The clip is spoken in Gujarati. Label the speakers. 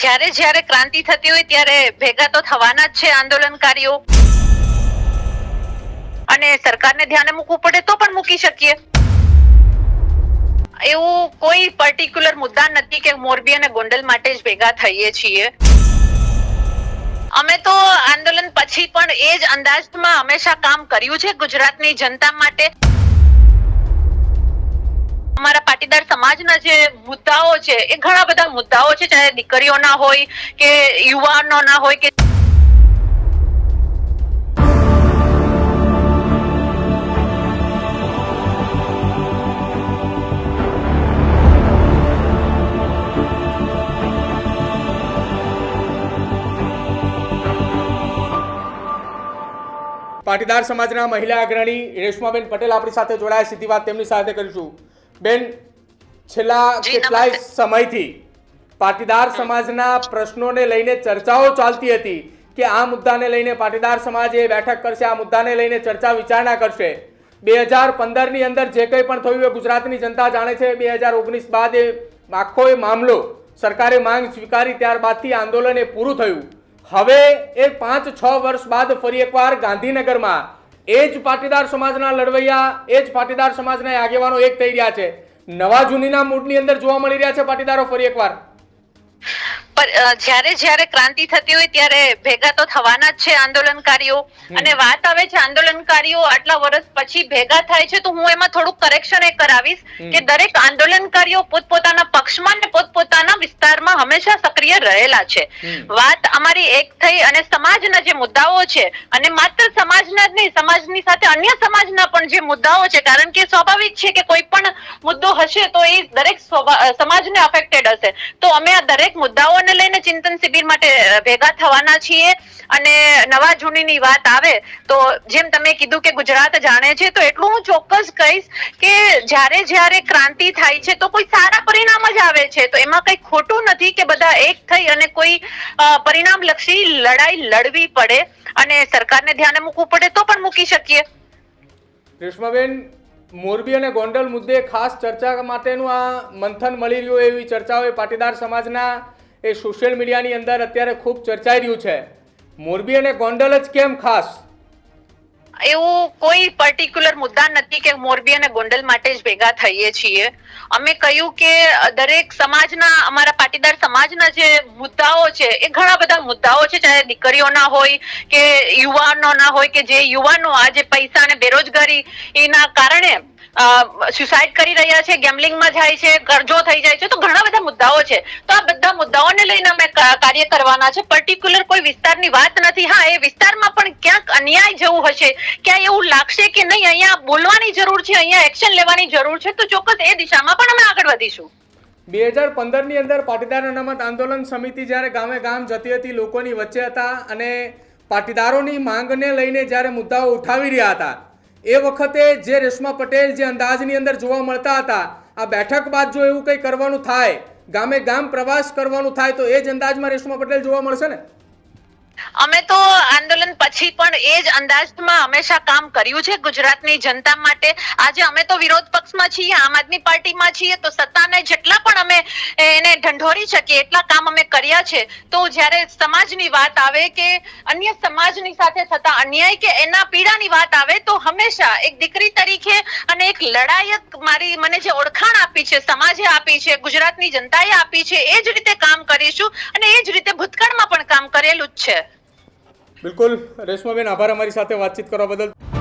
Speaker 1: જ્યારે જ્યારે ક્રાંતિ થતી હોય ત્યારે ભેગા તો થવાના જ છે આંદોલનકારીઓ, અને સરકારને ધ્યાને મૂકવું પડે તો પણ મૂકી શકીએ. એવું કોઈ પર્ટિક્યુલર મુદ્દા નથી કે મોરબી અને ગોંડલ માટે જ ભેગા થઈએ છીએ. અમે તો આંદોલન પછી પણ એ જ અંદાજમાં હંમેશા કામ કર્યું છે ગુજરાતની જનતા માટે. અમારા પાટીદાર સમાજના જે મુદ્દાઓ છે એ ઘણા બધા મુદ્દાઓ છે, ચાહે દીકરીઓના હોય કે યુવાનોના હોય કે
Speaker 2: પાટીદાર સમાજના મહિલા અગ્રણી રેશમાબેન પટેલ આપણી સાથે જોડાયા. સીધી વાત તેમની સાથે કરીશું. બેન, છેલ્લા કેટલાય સમયથી પાટીદાર સમાજના પ્રશ્નોને લઈને ચર્ચાઓ ચાલતી હતી કે આ મુદ્દાને લઈને પાટીદાર સમાજ એ બેઠક કરશે, આ મુદ્દાને લઈને ચર્ચા વિચારણા કરશે. 2015ની અંદર જે કંઈ પણ થયું એ ગુજરાતની જનતા જાણે છે. 2019 બાદ એ આખો એ મામલો સરકારે માંગ સ્વીકારી, ત્યારબાદથી આંદોલન એ પૂરું થયું. હવે એ 5-6 વર્ષ બાદ ફરી એકવાર ગાંધીનગરમાં એ જ પાટીદાર સમાજના લડવૈયા, એ જ પાટીદાર સમાજના આગેવાનો એક થઈ રહ્યા છે. નવા જૂનીના મૂડની અંદર જોવા મળી રહ્યા છે પાટીદારો ફરી એકવાર.
Speaker 1: જ્યારે જ્યારે ક્રાંતિ થતી હોય ત્યારે ભેગા તો થવાના જ છે આંદોલનકારીઓ. અને વાત આવે છે આંદોલનકારીઓ આટલા વર્ષ પછી ભેગા થાય છે, તો હું એમાં થોડુંક કરેક્શન એ કરાવીશ કે દરેક આંદોલનકારીઓ પોતપોતાના પક્ષમાં ને પોતપોતાના વિસ્તારમાં હંમેશા સક્રિય રહેલા છે. વાત અમારી એક થઈ અને સમાજના જે મુદ્દાઓ છે, અને માત્ર સમાજના જ નહીં, સમાજની સાથે અન્ય સમાજના પણ જે મુદ્દાઓ છે, કારણ કે સ્વાભાવિક છે કે કોઈ પણ મુદ્દો હશે તો એ દરેક સમાજને અફેક્ટેડ હશે. તો અમે આ દરેક મુદ્દાઓને લઈને ચિંતન શિબિર માટે ભેગા થવાના છીએ. અને નવા જૂનીની વાત આવે તો જેમ તમે કીધું કે ગુજરાત જાણે છે, તો એટલું હું ચોક્કસ કહીશ કે જ્યારે જ્યારે ક્રાંતિ થાય છે તો કોઈ સારા પરિણામ જ આવે છે. તો એમાં કઈ ખોટું નથી કે બધા એક થઈ અને કોઈ પરિણામલક્ષી લડાઈ લડવી પડે અને સરકારને ધ્યાને મૂકવું પડે તો પણ મૂકી શકીએ.
Speaker 2: રેશમાબેન, મોરબી અને ગોંડલ મુદ્દે ખાસ ચર્ચા માટેનું આ મંથન મળી રહ્યું એવી ચર્ચાઓ પાટીદાર સમાજના એ સોશિયલ મીડિયાની અંદર અત્યારે ખૂબ ચર્ચાઈ રહ્યું છે. મોરબી અને ગોંડલ જ કેમ ખાસ?
Speaker 1: એવું કોઈ પર્ટિક્યુલર મુદ્દા નથી કે મોરબી અને ગોંડલ માટે જ ભેગા થઈએ છીએ. અમે કહ્યું કે દરેક સમાજના, અમારા પાટીદાર સમાજના જે મુદ્દાઓ છે એ ઘણા બધા મુદ્દાઓ છે, ચાહે દીકરીઓના હોય કે યુવાનોના હોય કે જે યુવાનો આજે પૈસા અને બેરોજગારી એના કારણે સુસાઇડ કરી રહ્યા છે, ગેમ્બલિંગમાં જાય છે, કરજો થઈ જાય છે. તો ઘણા બધા મુદ્દાઓ છે. તો આ બધા મુદ્દાઓને લઈને અમે કાર્ય કરવાના છે. પર્ટિક્યુલર કોઈ વિસ્તારની વાત નથી. હા, એ વિસ્તારમાં પણ ક્યાંક અન્યાય જેવું હશે, ક્યાં એવું લાગશે કે નહીં અહીંયા બોલવાની જરૂર છે, અહીંયા એક્શન લેવાની જરૂર છે, તો ચોક્કસ એ દિશામાં પણ અમે આગળ વધીશું.
Speaker 2: 2015ની અંદર પાટીદાર અનામત આંદોલન સમિતિ જ્યારે ગામે ગામ જતી હતી, લોકોની વચ્ચે હતા અને પાટીદારોની માંગને લઈને જ્યારે મુદ્દાઓ ઉઠાવી રહ્યા હતા, એ વખતે જે રેશમા પટેલ જે અંદાજની અંદર જોવા મળતા હતા, આ બેઠક બાદ જો એવું કંઈ કરવાનું થાય, ગામે ગામ પ્રવાસ કરવાનું થાય, તો એ જ અંદાજમાં રેશમા પટેલ જોવા મળશે ને?
Speaker 1: અમે તો આંદોલન પછી પણ એ જ અંદાજમાં હંમેશા કામ કર્યું છે ગુજરાતની જનતા માટે. આજે અમે તો વિરોધ પક્ષમાં છીએ, આમ આદમી પાર્ટીમાં છીએ, તો સત્તાને જેટલા પણ અમે એને ઢંઢોરી શકીએ એટલા કામ અમે કર્યા છે. તો જ્યારે સમાજની વાત આવે કે અન્ય સમાજની સાથે થતા અન્યાય કે એના પીડાની વાત આવે, તો હંમેશા એક દીકરી તરીકે અને એક લડાયક મને જે ઓળખાણ આપી છે, સમાજે આપી છે, ગુજરાતની જનતાએ આપી છે, એ જ રીતે કામ કરીશું અને એ જ રીતે ભૂતકાળમાં પણ કામ કરેલું જ છે.
Speaker 2: બિલકુલ રેશમાબેન, આભાર અમારી સાથે વાતચીત કરવા બદલ.